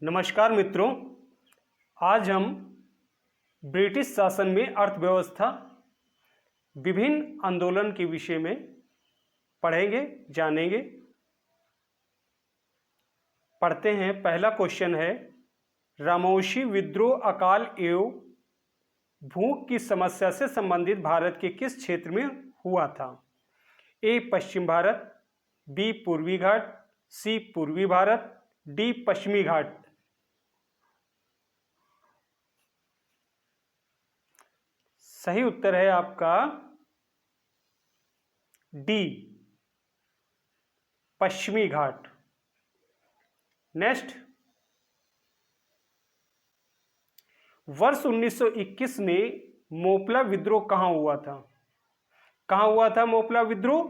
नमस्कार मित्रों, आज हम ब्रिटिश शासन में अर्थव्यवस्था विभिन्न आंदोलन के विषय में पढ़ेंगे, जानेंगे। पढ़ते हैं। पहला क्वेश्चन है, रामौशी विद्रोह अकाल एवं भूख की समस्या से संबंधित भारत के किस क्षेत्र में हुआ था? ए पश्चिम भारत, बी पूर्वी घाट, सी पूर्वी भारत, डी पश्चिमी घाट। सही उत्तर है आपका डी पश्चिमी घाट। नेक्स्ट, वर्ष 1921 में मोपला विद्रोह कहां हुआ था? कहां हुआ था मोपला विद्रोह?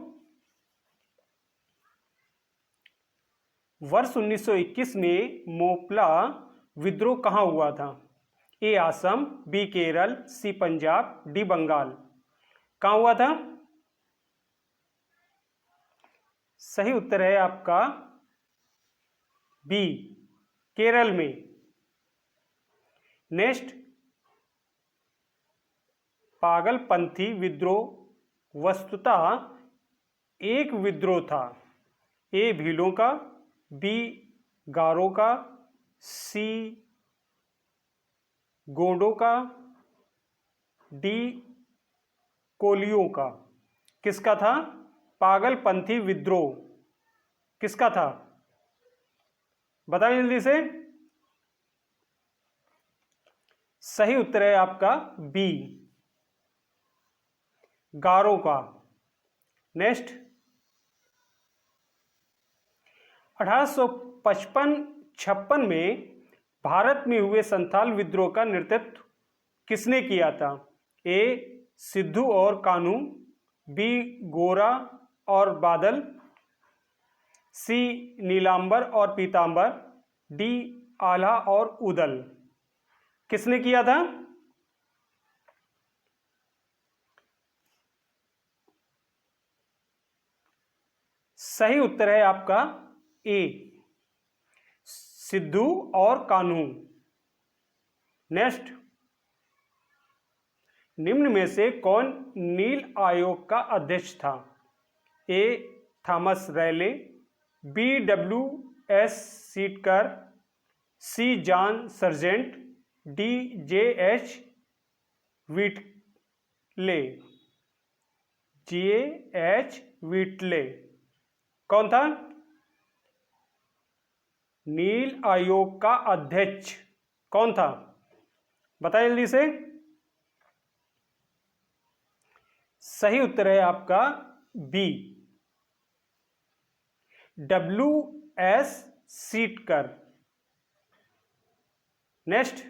वर्ष 1921 में मोपला विद्रोह कहां हुआ था? ए असम, बी केरल, सी पंजाब, डी बंगाल। कहां हुआ था? सही उत्तर है आपका बी केरल में। नेक्स्ट, पागलपंथी विद्रोह वस्तुतः एक विद्रोह था। ए भीलों का, बी गारों का, सी गोंडों का, डी कोलियों का। किसका था पागलपंथी विद्रोह? किसका था? बताइए जल्दी से। सही उत्तर है आपका बी गारों का। नेक्स्ट, 1855-56 में भारत में हुए संथाल विद्रोह का नेतृत्व किसने किया था? ए सिद्धू और कान्हू, बी गोरा और बादल, सी नीलांबर और पीतांबर, डी आल्हा और उदल। किसने किया था? सही उत्तर है आपका ए सिद्धू और कान्हू। नेक्स्ट, निम्न में से कौन नील आयोग का अध्यक्ष था? A Thomas Raleigh, B W S सीटकर, C John Sergeant, D J H Whitley. J H Whitley कौन था? नील आयोग का अध्यक्ष कौन था? बताइए जल्दी से। सही उत्तर है आपका बी डब्ल्यू एस सीटकर। नेक्स्ट,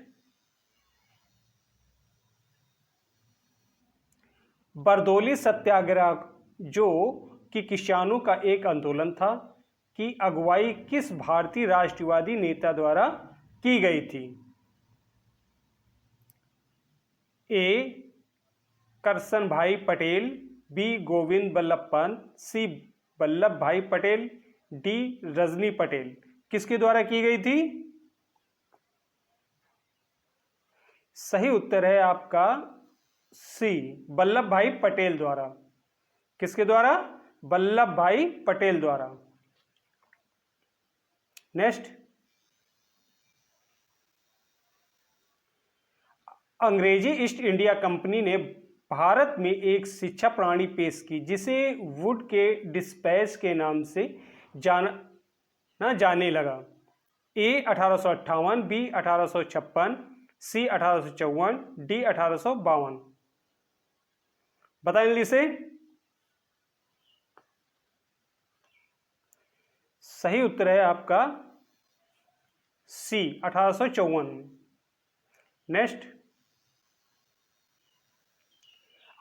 बरदौली सत्याग्रह जो कि किसानों का एक आंदोलन था की अगुवाई किस भारतीय राष्ट्रवादी नेता द्वारा की गई थी? ए करसन भाई पटेल, बी गोविंद बल्लभ पंत, सी वल्लभ भाई पटेल, डी रजनी पटेल। किसके द्वारा की गई थी? सही उत्तर है आपका सी वल्लभ भाई पटेल द्वारा। किसके द्वारा? वल्लभ भाई पटेल द्वारा। नेक्स्ट, अंग्रेजी ईस्ट इंडिया कंपनी ने भारत में एक शिक्षा प्रणाली पेश की जिसे वुड के डिस्पैच के नाम से जाने लगा। ए 1858, बी 1856, सी 1854, डी 1852। बताइए जल्दी से। सही उत्तर है आपका सी 1854। नेक्स्ट,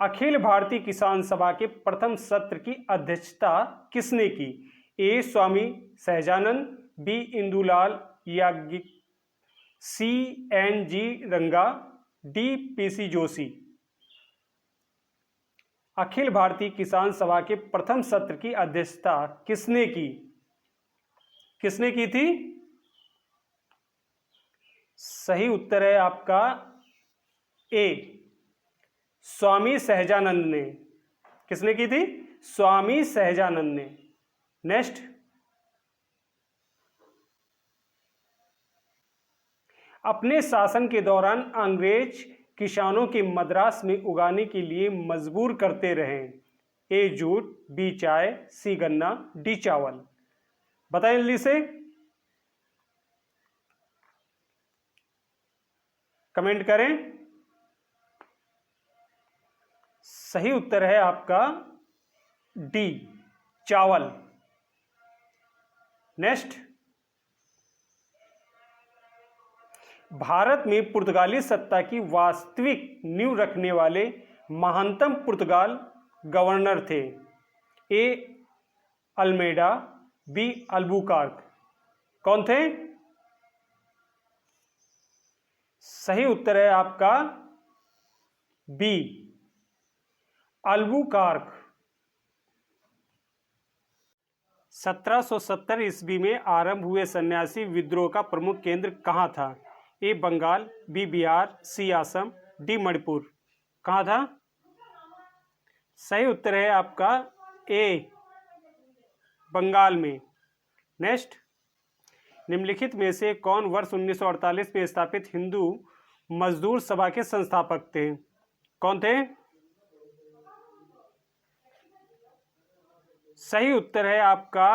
अखिल भारतीय किसान सभा के प्रथम सत्र की अध्यक्षता किसने की? ए स्वामी सहजानंद, बी इंदुलाल याज्ञिक, सी एन जी रंगा, डी पीसी जोशी। अखिल भारतीय किसान सभा के प्रथम सत्र की अध्यक्षता किसने की? किसने की थी? सही उत्तर है आपका ए, स्वामी सहजानंद ने। किसने की थी? स्वामी सहजानंद ने। नेक्स्ट, अपने शासन के दौरान अंग्रेज किसानों के मद्रास में उगाने के लिए मजबूर करते रहे। ए जूट, बी चाय, सी गन्ना, डी चावल। बताएं जल्दी से, कमेंट करें। सही उत्तर है आपका डी, चावल। नेक्स्ट, भारत में पुर्तगाली सत्ता की वास्तविक नींव रखने वाले महानतम पुर्तगाल गवर्नर थे। ए अल्मेडा, बी अल्बुकार्क। कौन थे? सही उत्तर है आपका बी, अल्बुकार्क। 1770 ईस्वी में आरंभ हुए सन्यासी विद्रोह का प्रमुख केंद्र कहाँ था? ए बंगाल, बी बिहार, सी असम, डी मणिपुर। कहाँ था? सही उत्तर है आपका ए, बंगाल में। नेक्स्ट, निम्नलिखित में से कौन वर्ष 1948 में स्थापित हिंदू मजदूर सभा के संस्थापक थे? कौन थे? सही उत्तर है आपका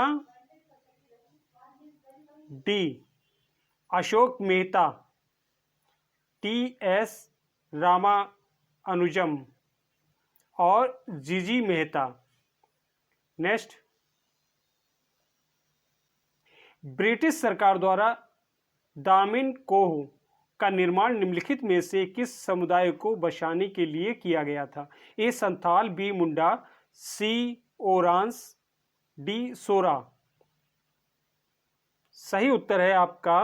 डी, अशोक मेहता, टी.एस. रामानुजम और जीजी मेहता। नेक्स्ट, ब्रिटिश सरकार द्वारा दामिन कोह का निर्माण निम्नलिखित में से किस समुदाय को बसाने के लिए किया गया था? ए संथाल, बी मुंडा, सी ओरांस, डी सोरा। सही उत्तर है आपका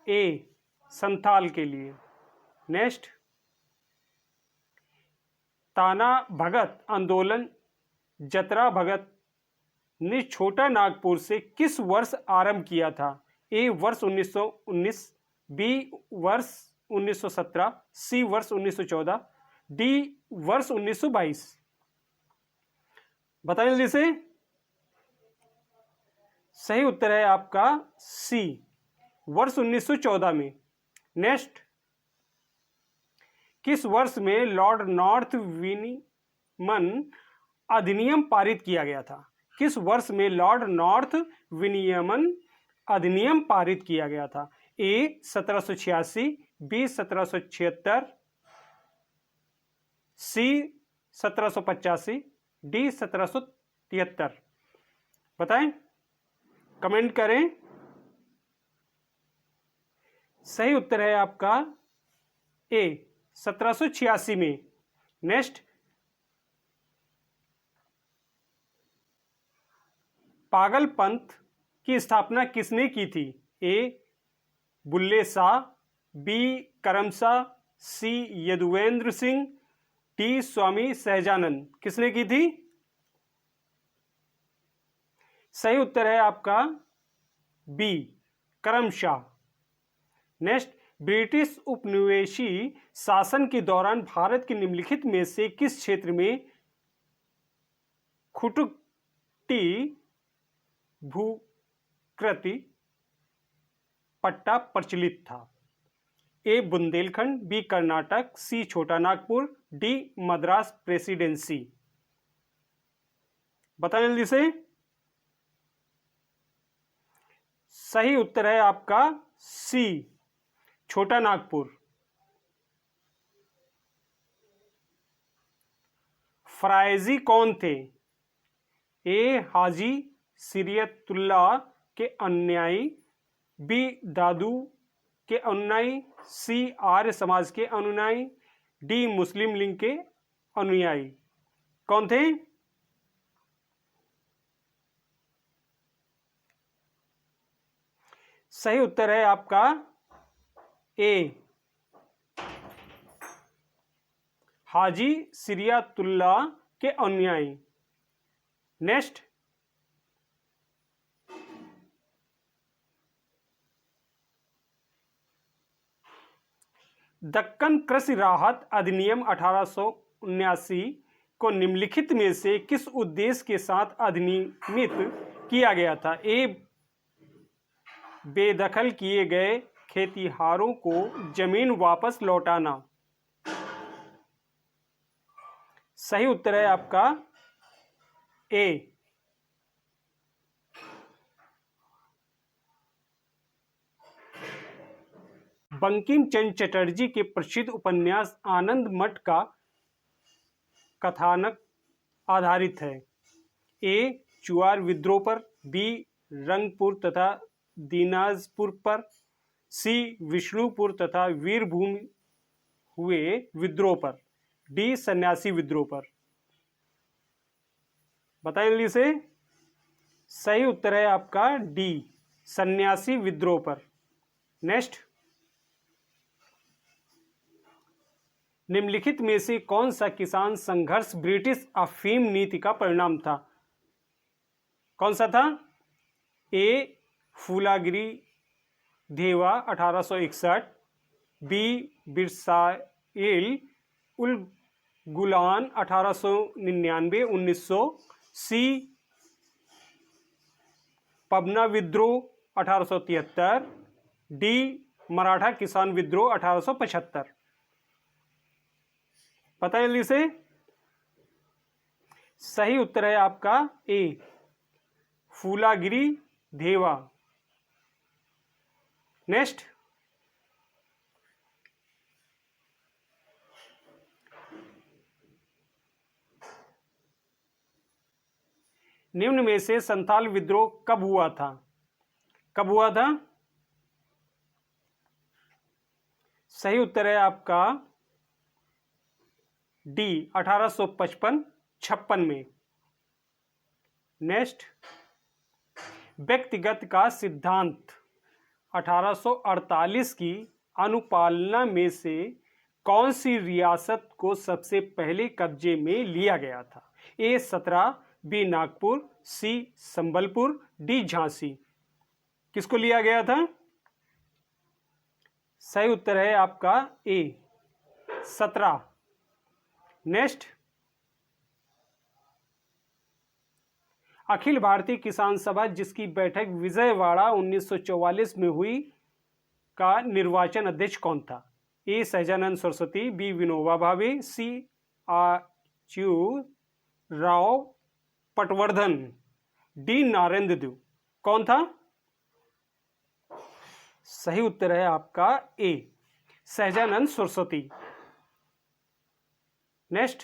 ए, संथाल के लिए। नेक्स्ट, ताना भगत आंदोलन जतरा भगत ने छोटा नागपुर से किस वर्ष आरंभ किया था? ए वर्ष 1919, बी वर्ष 1917, सी वर्ष 1914, डी वर्ष 1922। बताएं जल्दी से। सही उत्तर है आपका सी, वर्ष 1914 में। नेक्स्ट, किस वर्ष में लॉर्ड नॉर्थ विनिमन अधिनियम पारित किया गया था? किस वर्ष में लॉर्ड नॉर्थ विनियमन अधिनियम पारित किया गया था? ए 1786, बी 1776, सी 1785, डी 1773। बताएं, कमेंट करें। सही उत्तर है आपका ए, 1786 में। नेक्स्ट, पागलपंथ की स्थापना किसने की थी? ए बुल्ले शाह, बी करमशाह, सी यदुवेंद्र सिंह, डी स्वामी सहजानंद। किसने की थी? सही उत्तर है आपका बी, करमशाह। नेक्स्ट, ब्रिटिश उपनिवेशी शासन के दौरान भारत के निम्नलिखित में से किस क्षेत्र में खुटुटी भूकृति पट्टा प्रचलित था? ए बुंदेलखंड, बी कर्नाटक, सी छोटा नागपुर, डी मद्रास प्रेसिडेंसी। बताएं जल्दी से। सही उत्तर है आपका सी, छोटा नागपुर। फरायजी कौन थे? ए हाजी सिरियतुल्लाह के अनुयायी, बी दादू के अनुयायी, सी आर्य समाज के अनुयायी, डी मुस्लिम लीग के अनुयायी। कौन थे? सही उत्तर है आपका ए, हाजी सिरियतुल्लाह के अनुयायी। नेक्स्ट, दक्कन कृषि राहत अधिनियम 1879 को निम्नलिखित में से किस उद्देश्य के साथ अधिनियमित किया गया था? ए, बेदखल किए गए खेतिहारों को जमीन वापस लौटाना। सही उत्तर है आपका ए। बंकिम चंद्र चटर्जी के प्रसिद्ध उपन्यास आनंद मठ का कथानक आधारित है? ए, चुआर विद्रोह पर, बी, रंगपुर तथा दीनाजपुर पर, सी, विष्णुपुर तथा वीरभूमि हुए विद्रोह पर, डी, सन्यासी विद्रोह पर। बताएं जल्दी से। सही उत्तर है आपका डी, सन्यासी विद्रोह पर। नेक्स्ट, निम्नलिखित में से कौन सा किसान संघर्ष ब्रिटिश अफीम नीति का परिणाम था? कौन सा था? ए, फूलागिरी धेवा 1861, बी, बिरसाइल उल गुलान 1899 1900, सी, पबना विद्रोह 1873, डी, मराठा किसान विद्रोह 1875। पता है जल्दी से। सही उत्तर है आपका ए, फूलागिरी धेवा। नेक्स्ट, निम्न में से संथाल विद्रोह कब हुआ था? कब हुआ था? सही उत्तर है आपका डी, 1855-56 में। नेक्स्ट, व्यक्तिगत का सिद्धांत 1848 की अनुपालना में से कौन सी रियासत को सबसे पहले कब्जे में लिया गया था? ए, 17, बी, नागपुर, सी, संबलपुर, डी, झांसी। किसको लिया गया था? सही उत्तर है आपका ए, 17। नेक्स्ट, अखिल भारतीय किसान सभा जिसकी बैठक विजयवाड़ा 1944 में हुई का निर्वाचन अध्यक्ष कौन था? ए, सहजानंद सरस्वती, बी, विनोबा भावे, सी, राव पटवर्धन, डी, नारेंद्र देव। कौन था? सही उत्तर है आपका ए, सहजानंद सरस्वती। नेक्स्ट,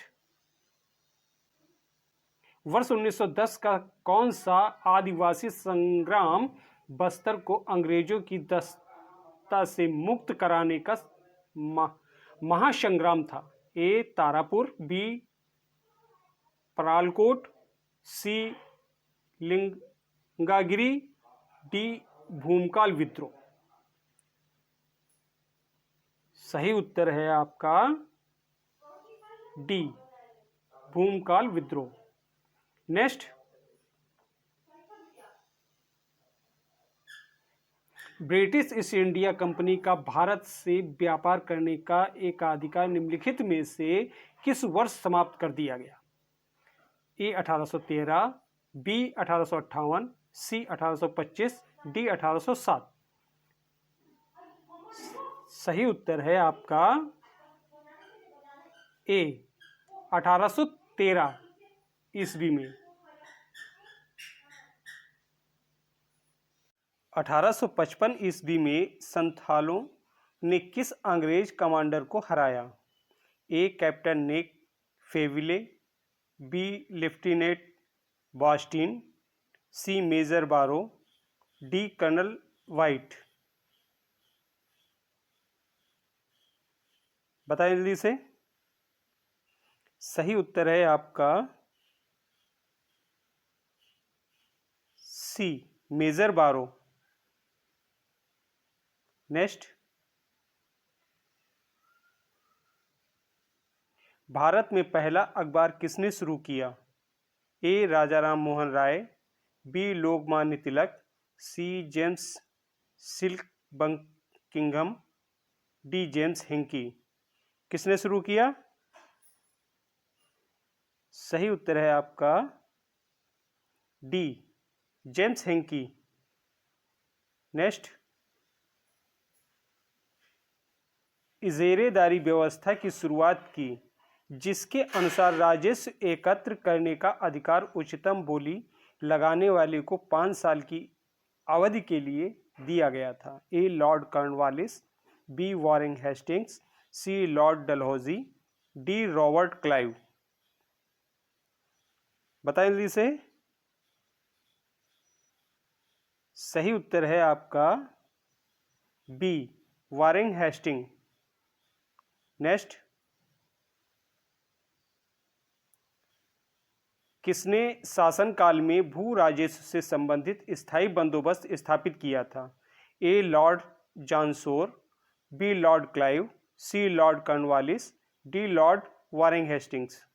वर्ष 1910 का कौन सा आदिवासी संग्राम बस्तर को अंग्रेजों की दस्ता से मुक्त कराने का महासंग्राम था? ए, तारापुर, बी, परालकोट, सी, लिंगागिरी, डी, भूमकाल विद्रोह। सही उत्तर है आपका डी, भूमकाल विद्रोह। Next, British east India company का भारत से व्यापार करने का एकाधिकार निम्नलिखित में से किस वर्ष समाप्त कर दिया गया? ए, 1813, बी, 1858, सी, 1825, डी, 1807। सही उत्तर है आपका ए, 1813 ईस्वी में। 1855 ईस्वी में संथालों ने किस अंग्रेज कमांडर को हराया? ए, कैप्टन नेक फेविले, बी, लेफ्टिनेंट बॉस्टिन, सी, मेजर बारो, डी, कर्नल वाइट। बताइए जल्दी से। सही उत्तर है आपका सी, मेजर बारो। नेक्स्ट, भारत में पहला अखबार किसने शुरू किया? ए, राजा राम मोहन राय, बी, लोकमान्य तिलक, सी, जेम्स सिल्क बंकिंघम, डी जेम्स हिंकी। किसने शुरू किया? सही उत्तर है आपका डी जेम्स हिंकी। नेक्स्ट, इजेरेदारी व्यवस्था की शुरुआत की, जिसके अनुसार राजस्व एकत्र करने का अधिकार उच्चतम बोली लगाने वाले को 5 साल की अवधि के लिए दिया गया था। A Lord Cornwallis, B Warren Hastings, C Lord Dalhousie, D Robert Clive. बताएं जल्दी से। सही उत्तर है आपका बी वॉरेन हेस्टिंग। नेक्स्ट, किसने शासनकाल में भू राजस्व से संबंधित स्थायी बंदोबस्त स्थापित किया था? A Lord John Shore, B Lord Clive, C Lord Cornwallis, D Lord Warren Hastings.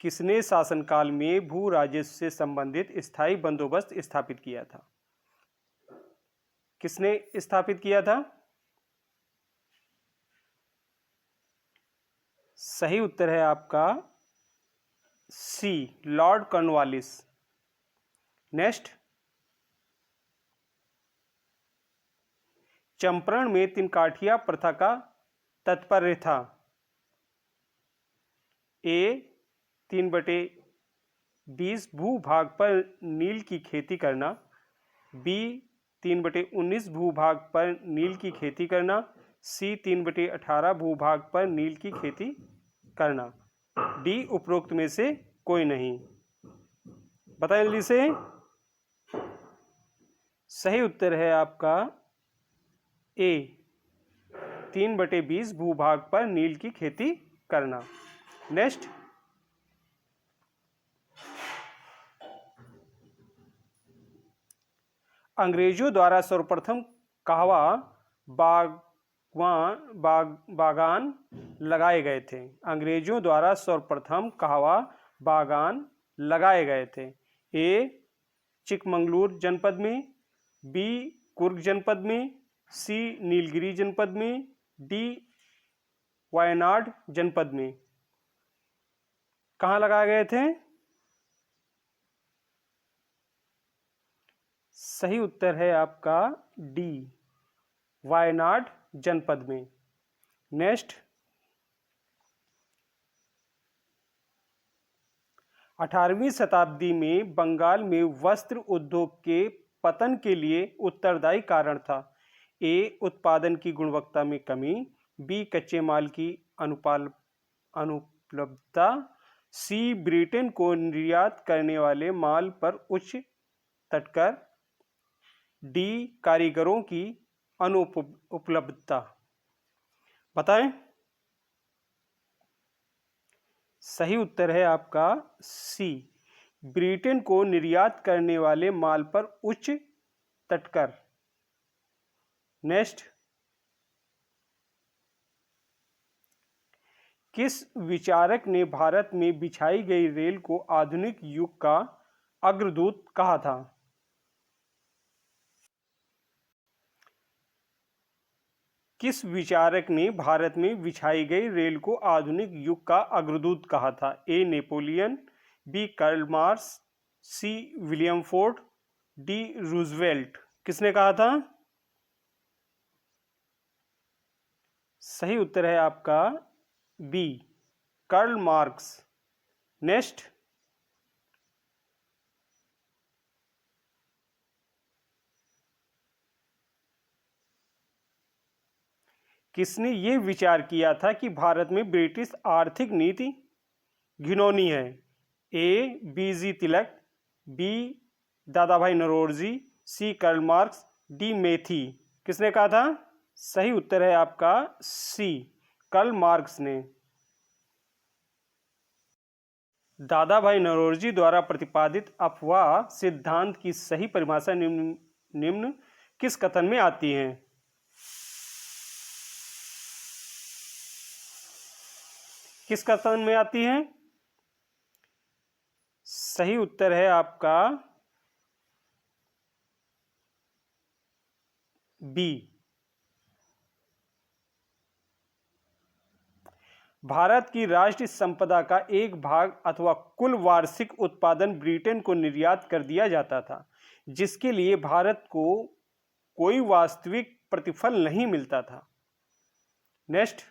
किसने शासनकाल में भू राजस्व से संबंधित स्थायी बंदोबस्त स्थापित किया था? किसने स्थापित किया था? सही उत्तर है आपका सी लॉर्ड कॉर्नवालिस। नेक्स्ट, चंपारण में तिनकाठिया प्रथा का तात्पर्य था। ए 3/20 भूभाग पर नील की खेती करना, बी 3/19 भूभाग पर नील की खेती करना, सी 3/18 भूभाग पर नील की खेती करना, डी उपरोक्त में से कोई नहीं। बताएं जल्दी से। सही उत्तर है आपका ए 3/20 भूभाग पर नील की खेती करना। नेक्स्ट, अंग्रेजों द्वारा सर्वप्रथम कहवा बागान लगाए गए थे? अंग्रेजों द्वारा सर्वप्रथम कहवा बागान लगाए गए थे। ए चिकमंगलूर जनपद में, बी कुर्ग जनपद में, सी नीलगिरी जनपद में, डी वायनाड जनपद में। कहाँ लगाए गए थे? सही उत्तर है आपका डी वायनाड जनपद में। नेक्स्ट, 18वीं शताब्दी में बंगाल में वस्त्र उद्योग के पतन के लिए उत्तरदायी कारण था। ए उत्पादन की गुणवत्ता में कमी, बी कच्चे माल की अनुपलब्धता, सी ब्रिटेन को निर्यात करने वाले माल पर उच्च तटकर, डी कारीगरों की अनुपलब्धता। बताएं। सही उत्तर है आपका सी ब्रिटेन को निर्यात करने वाले माल पर उच्च तटकर। नेक्स्ट, किस विचारक ने भारत में बिछाई गई रेल को आधुनिक युग का अग्रदूत कहा था? किस विचारक ने भारत में बिछाई गई रेल को आधुनिक युग का अग्रदूत कहा था? A Napoleon, B Karl Marx, C William Ford, D Roosevelt. किसने कहा था? सही उत्तर है आपका बी कार्ल मार्क्स। नेक्स्ट, किसने ये विचार किया था कि भारत में ब्रिटिश आर्थिक नीति घिनौनी है? ए बीजी तिलक, बी दादा भाई नौरोजी, सी कार्ल मार्क्स, डी मेथी। किसने कहा था? सही उत्तर है आपका सी कार्ल मार्क्स ने। दादा भाई नौरोजी द्वारा प्रतिपादित अफवाह सिद्धांत की सही परिभाषा निम्न किस कथन में आती है? किस कथन में आती है? सही उत्तर है आपका बी भारत की राष्ट्रीय संपदा का एक भाग अथवा कुल वार्षिक उत्पादन ब्रिटेन को निर्यात कर दिया जाता था, जिसके लिए भारत को कोई वास्तविक प्रतिफल नहीं मिलता था। नेक्स्ट,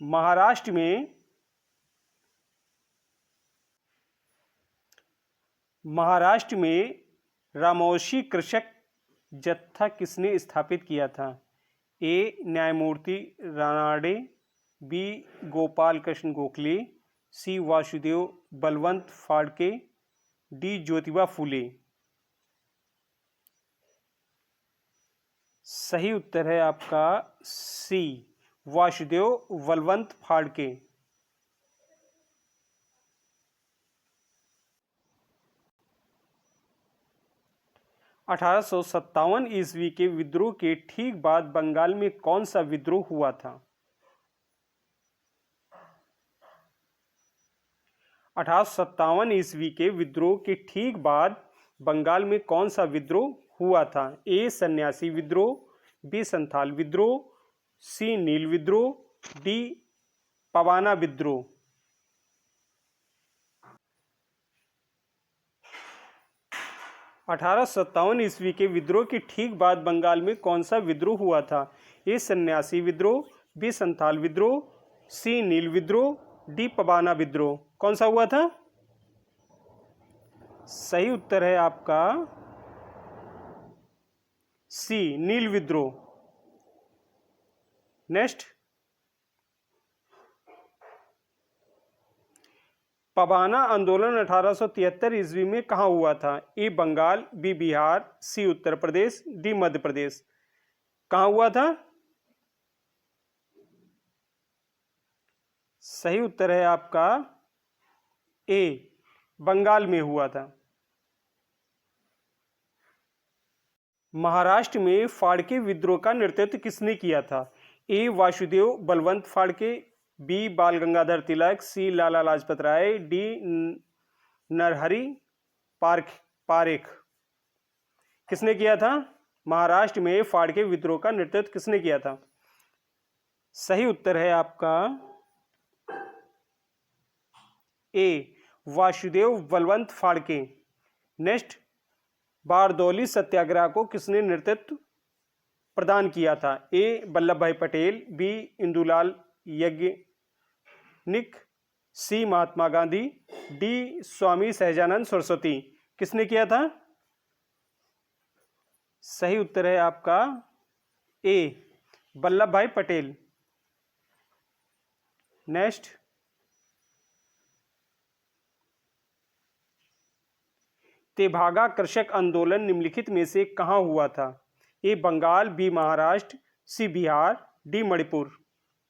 महाराष्ट्र में रामोशी कृषक जत्था किसने स्थापित किया था? ए न्यायमूर्ति रानाडे, बी गोपाल कृष्ण गोखले, सी वासुदेव बलवंत फाड़के, डी ज्योतिबा फूले। सही उत्तर है आपका सी वासुदेव बलवंत फाड़के। अठारह ईस्वी के विद्रोह के ठीक बाद बंगाल में कौन सा विद्रोह हुआ था? 1857 ईस्वी के विद्रोह के ठीक बाद बंगाल में कौन सा विद्रोह हुआ था? ए सन्यासी विद्रोह, बी संथाल विद्रोह, सी नील विद्रोह, डी पवाना विद्रोह। 1857 ईस्वी के विद्रोह के ठीक बाद बंगाल में कौन सा विद्रोह हुआ था? ए सन्यासी विद्रोह, बी संथाल विद्रोह, सी नील विद्रोह, डी पवाना विद्रोह। कौन सा हुआ था? सही उत्तर है आपका सी नील विद्रोह। नेक्स्ट, पवाना आंदोलन 1873 ईस्वी में कहाँ हुआ था? ए बंगाल, बी बिहार, सी उत्तर प्रदेश, डी मध्य प्रदेश। कहाँ हुआ था? सही उत्तर है आपका ए बंगाल में हुआ था। महाराष्ट्र में फाड़के विद्रोह का नेतृत्व किसने किया था? ए वासुदेव बलवंत फाड़के, बी बाल गंगाधर तिलक, सी लाला लाजपत राय, डी नरहरि पारेख। किसने किया था? महाराष्ट्र में फाड़के विद्रोह का नेतृत्व किसने किया था? सही उत्तर है आपका ए वासुदेव बलवंत फाड़के। नेक्स्ट, बारदौली सत्याग्रह को किसने नेतृत्व प्रदान किया था? ए वल्लभ भाई पटेल, बी इंदुलाल यज्ञनिक, सी महात्मा गांधी, डी स्वामी सहजानंद सरस्वती। किसने किया था? सही उत्तर है आपका ए वल्लभ भाई पटेल। नेक्स्ट, तेभागा कृषक आंदोलन निम्नलिखित में से कहां हुआ था? ए बंगाल, बी महाराष्ट्र, सी बिहार, डी मणिपुर।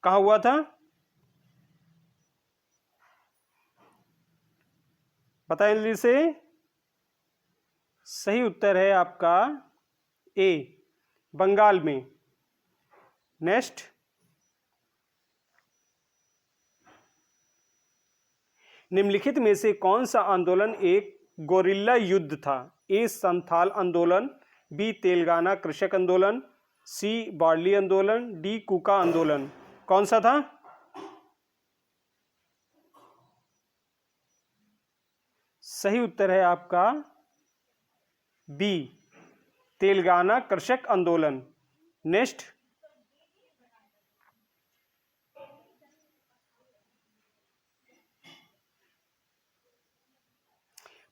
कहां हुआ था? बताएं जल्दी से। सही उत्तर है आपका ए बंगाल में। नेक्स्ट, निम्नलिखित में से कौन सा आंदोलन एक गोरिल्ला युद्ध था? ए संथाल आंदोलन, बी तेलंगाना कृषक आंदोलन, सी बार्ली आंदोलन, डी कुका आंदोलन। कौन सा था? सही उत्तर है आपका बी तेलंगाना कृषक आंदोलन। नेक्स्ट,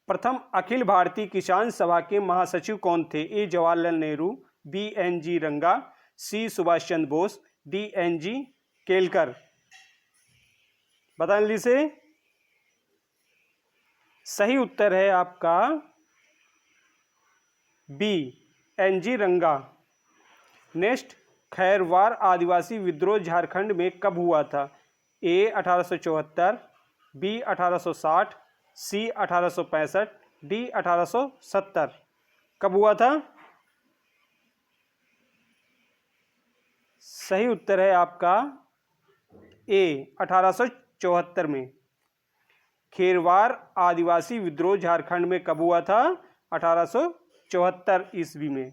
प्रथम अखिल भारतीय किसान सभा के महासचिव कौन थे? ए जवाहरलाल नेहरू, बी एन.जी. रंगा, सी सुभाष चंद्र बोस, डी एन.जी. केलकर। बताएं जल्दी से। सही उत्तर है आपका बी एन.जी. रंगा। नेक्स्ट, खैरवार आदिवासी विद्रोह झारखंड में कब हुआ था? ए 1874, बी 1860, सी 1865, डी 1870। कब हुआ था? सही उत्तर है आपका ए 1874 में। खेरवार आदिवासी विद्रोह झारखंड में कब हुआ था? 1874 ईस्वी में।